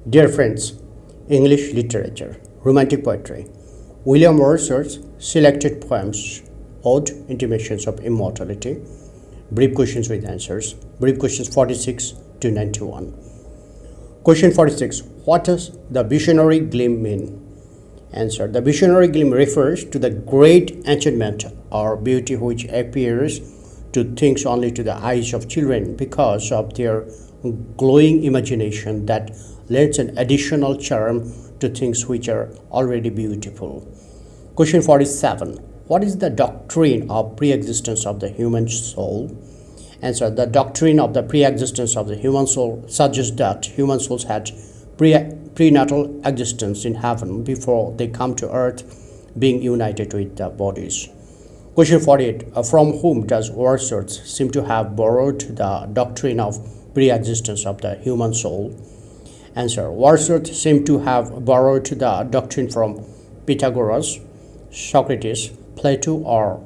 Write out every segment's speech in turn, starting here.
Dear friends, English literature, romantic poetry, William Wordsworth's selected poems, Odd Intimations of Immortality, brief questions with answers, brief questions 46 to 91. Question 46. What does the visionary gleam mean? Answer. The visionary gleam refers to the great enchantment or beauty which appears to things only to the eyes of children because of their glowing imagination that lends an additional charm to things which are already beautiful. Question 47. What is the doctrine of pre-existence of the human soul? Answer. The doctrine of the pre-existence of the human soul suggests that human souls had prenatal existence in heaven before they come to earth, being united with their bodies. Question 48. From whom does Wordsworth seem to have borrowed the doctrine of pre-existence of the human soul? Answer. Wordsworth seemed to have borrowed the doctrine from Pythagoras, Socrates, Plato, or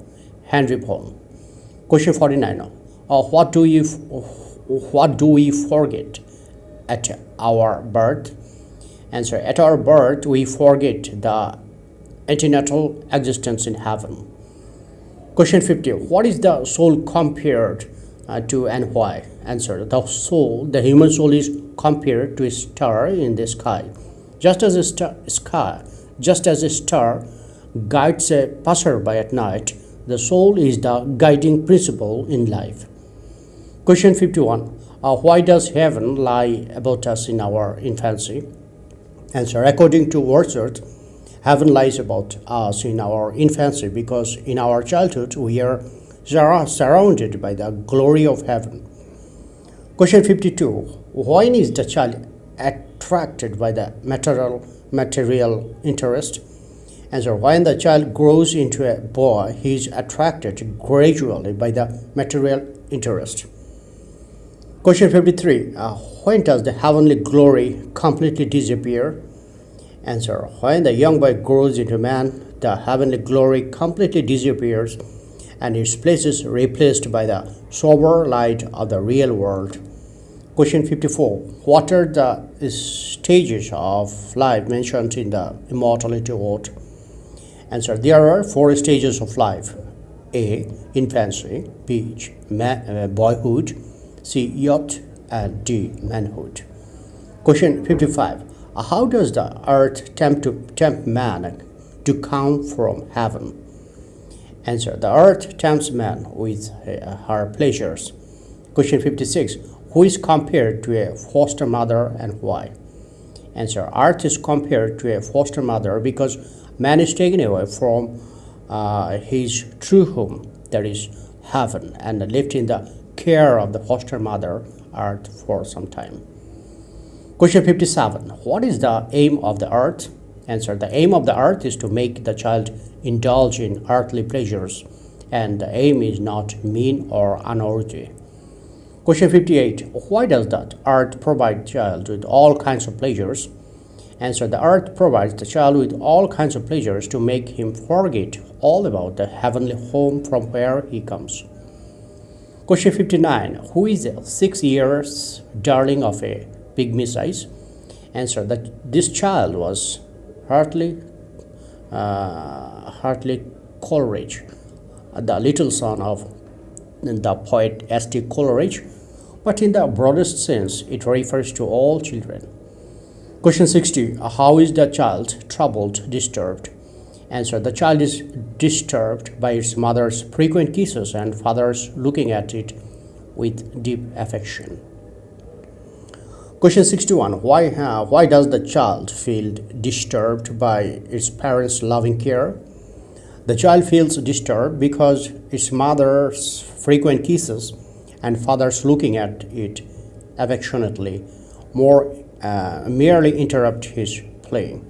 Henry Vaughan. Question 49. What do we forget at our birth? Answer. At our birth, we forget the antenatal existence in heaven. Question 50. What is the soul compared to and why? Answer. The human soul is compared to a star in the sky. Just as a star guides a passerby at night, the soul is the guiding principle in life. Question 51. Why does heaven lie about us in our infancy? Answer. According to Wordsworth, heaven lies about us in our infancy because in our childhood we are surrounded by the glory of heaven. Question 52. Why is the child attracted by the material interest? Answer. When the child grows into a boy, he is attracted gradually by the material interest. Question 53. When does the heavenly glory completely disappear? Answer. When the young boy grows into man, the heavenly glory completely disappears and its place is replaced by the sober light of the real world. Question 54. What are the stages of life mentioned in the Immortality Ode? Answer. There are 4 stages of life. A. Infancy. B. Boyhood. C. Youth. And D. Manhood. Question 55. How does the earth tempt man to come from heaven? Answer. The earth tempts man with her pleasures. Question 56. Who is compared to a foster mother and why? Answer. Earth is compared to a foster mother because man is taken away from his true home, that is heaven, and left in the care of the foster mother, earth, for some time. Question 57. What is the aim of the earth? Answer. The aim of the earth is to make the child indulge in earthly pleasures, and the aim is not mean or unworthy. Question 58. Why does the earth provide the child with all kinds of pleasures? Answer. The earth provides the child with all kinds of pleasures to make him forget all about the heavenly home from where he comes. Question 59. Who is a 6 years darling of a pygmy size? Answer. That this child was Hartley Coleridge, the little son of the poet S.T. Coleridge, but in the broadest sense it refers to all children. Question 60. How is the child troubled, disturbed? Answer. The child is disturbed by its mother's frequent kisses and father's looking at it with deep affection. Question 61. Why does the child feel disturbed by its parents' loving care? The child feels disturbed because its mother's frequent kisses and father's looking at it affectionately merely interrupt his playing.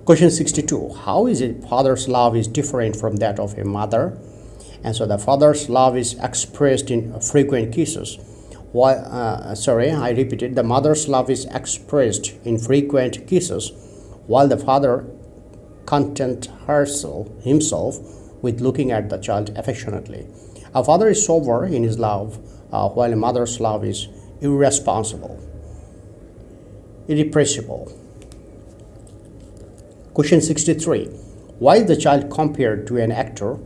Question 62. How is a father's love is different from that of a mother? And so the father's love is expressed in frequent kisses. The mother's love is expressed in frequent kisses, while the father content himself with looking at the child affectionately. A father is sober in his love, while a mother's love is irresponsible. irrepressible. Question 63. Why is the child compared to an actor?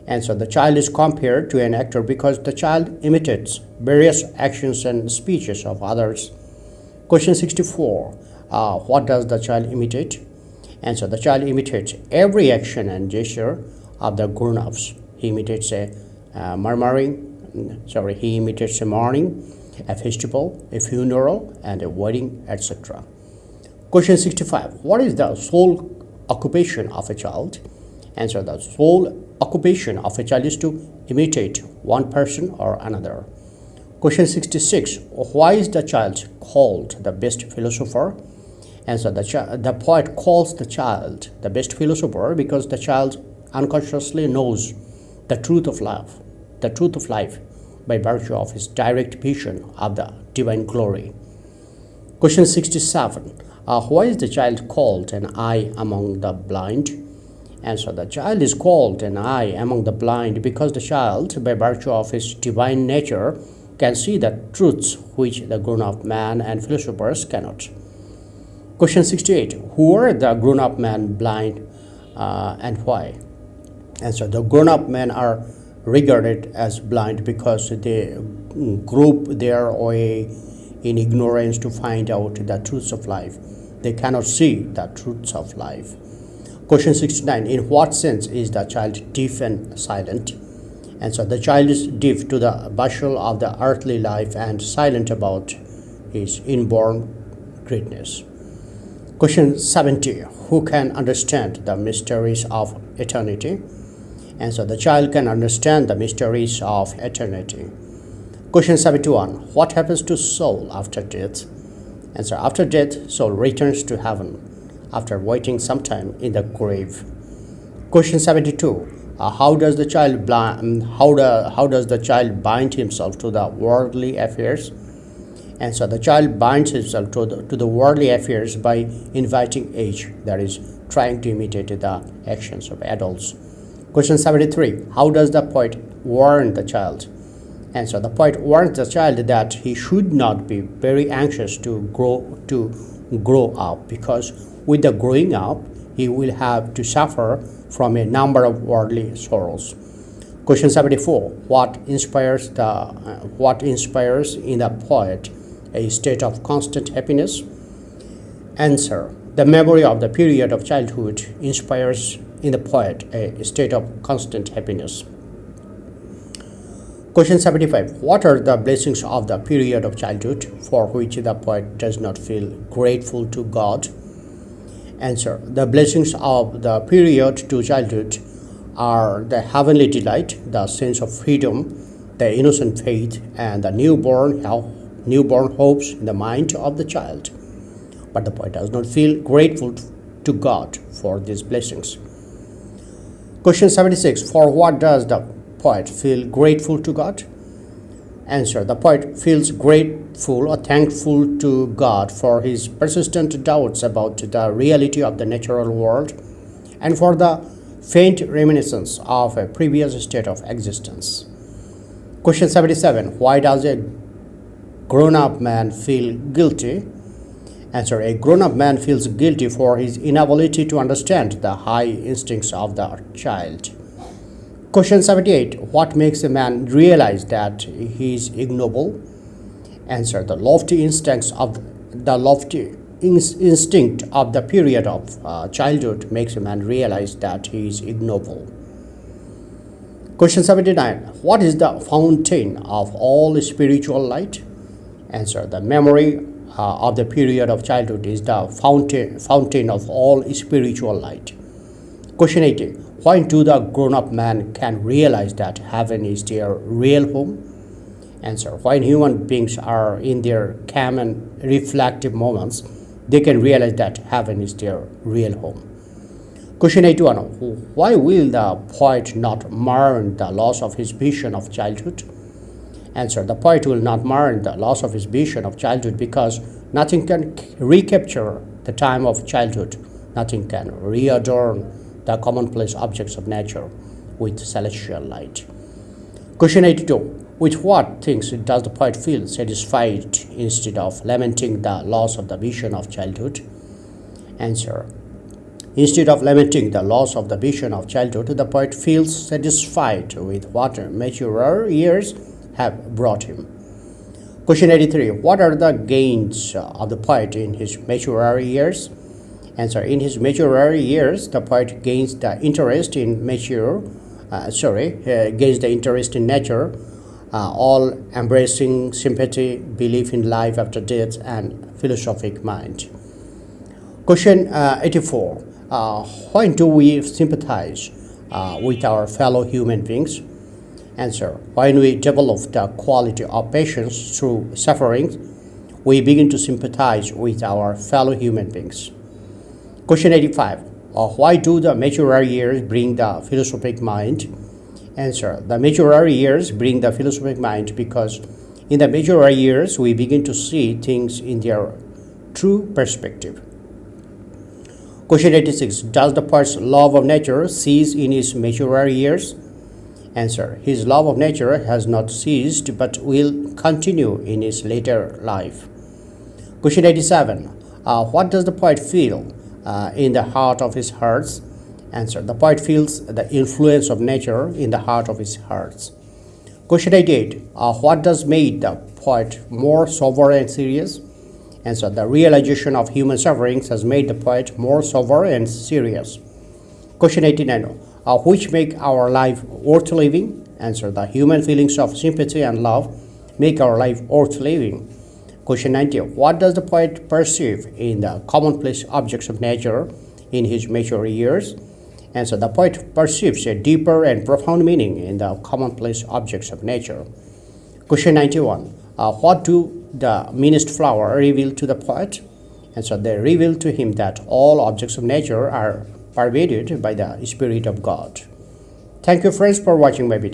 Answer. The child is compared to an actor because the child imitates various actions and speeches of others. Question 64. What does the child imitate? Answer. The child imitates every action and gesture of the grown-ups. He imitates he imitates a morning, a festival, a funeral, and a wedding, etc. Question 65. What is the sole occupation of a child? Answer. The sole occupation of a child is to imitate one person or another. Question 66. Why is the child called the best philosopher? Answer. The poet calls the child the best philosopher because the child unconsciously knows the truth of life by virtue of his direct vision of the divine glory. Question 67. Why is the child called an eye among the blind? Answer. The child is called an eye among the blind because the child, by virtue of his divine nature, can see the truths which the grown-up man and philosophers cannot. Question 68. Who are the grown-up men blind and why? Answer. The grown-up men are regarded as blind because they grope their way in ignorance to find out the truths of life. They cannot see the truths of life. Question 69. In what sense is the child deaf and silent? Answer. The child is deaf to the bustle of the earthly life and silent about his inborn greatness. Question 70. Who can understand the mysteries of eternity? Answer. The child can understand the mysteries of eternity. Question 71. What happens to soul after death? Answer. After death, soul returns to heaven after waiting some time in the grave. Question 72. How does the child bind himself to the worldly affairs? Answer. The child binds himself to the worldly affairs by inviting age, that is, trying to imitate the actions of adults. Question 73. How does the poet warn the child? Answer. The poet warns the child that he should not be very anxious to grow up because with the growing up he will have to suffer from a number of worldly sorrows. Question 74. What inspires in the poet a state of constant happiness? Answer. The memory of the period of childhood inspires in the poet a state of constant happiness. Question 75. What are the blessings of the period of childhood for which the poet does not feel grateful to God? Answer. The blessings of the period to childhood are the heavenly delight, the sense of freedom, the innocent faith, and the newborn hopes in the mind of the child. But the poet does not feel grateful to God for these blessings. Question 76. For what does the poet feel grateful to God? Answer. The poet feels grateful or thankful to God for his persistent doubts about the reality of the natural world and for the faint reminiscence of a previous state of existence. Question 77. Why does a grown-up man feel guilty? Answer. A grown-up man feels guilty for his inability to understand the high instincts of the child. Question 78. What makes a man realize that he is ignoble? Answer. The lofty instinct of the period of childhood makes a man realize that he is ignoble. Question 79. What is the fountain of all spiritual light? Answer. The memory of the period of childhood is the fountain of all spiritual light. Question 80. Why do the grown-up man can realize that heaven is their real home? Answer. When human beings are in their calm and reflective moments, they can realize that heaven is their real home. Question 81. Why will the poet not mourn the loss of his vision of childhood? Answer. The poet will not mourn the loss of his vision of childhood because nothing can recapture the time of childhood. Nothing can readorn the commonplace objects of nature with celestial light. Question 82. With what things does the poet feel satisfied instead of lamenting the loss of the vision of childhood? Answer. Instead of lamenting the loss of the vision of childhood, the poet feels satisfied with what maturer years have brought him. Question 83. What are the gains of the poet in his maturer years? Answer. In his maturer years, the poet gains the interest in gains the interest in nature, all embracing sympathy, belief in life after death, and philosophic mind. Question 84. Why do we sympathize with our fellow human beings? Answer. When we develop the quality of patience through suffering, we begin to sympathize with our fellow human beings. Question 85. Why do the maturer years bring the philosophic mind? Answer. The maturer years bring the philosophic mind because in the maturer years we begin to see things in their true perspective. Question 86. Does the poet's love of nature cease in his maturer years? Answer. His love of nature has not ceased but will continue in his later life. Question 87. What does the poet feel in the heart of his hearts? Answer. The poet feels the influence of nature in the heart of his hearts. Question 88. What does make the poet more sober and serious? Answer. The realization of human sufferings has made the poet more sober and serious. Question 89. Which make our life worth living? Answer. The human feelings of sympathy and love make our life worth living. Question 90. What does the poet perceive in the commonplace objects of nature in his mature years? Answer. The poet perceives a deeper and profound meaning in the commonplace objects of nature. Question 91. What do the meanest flower reveal to the poet? Answer. They reveal to him that all objects of nature are pervaded by the Spirit of God. Thank you friends for watching my video.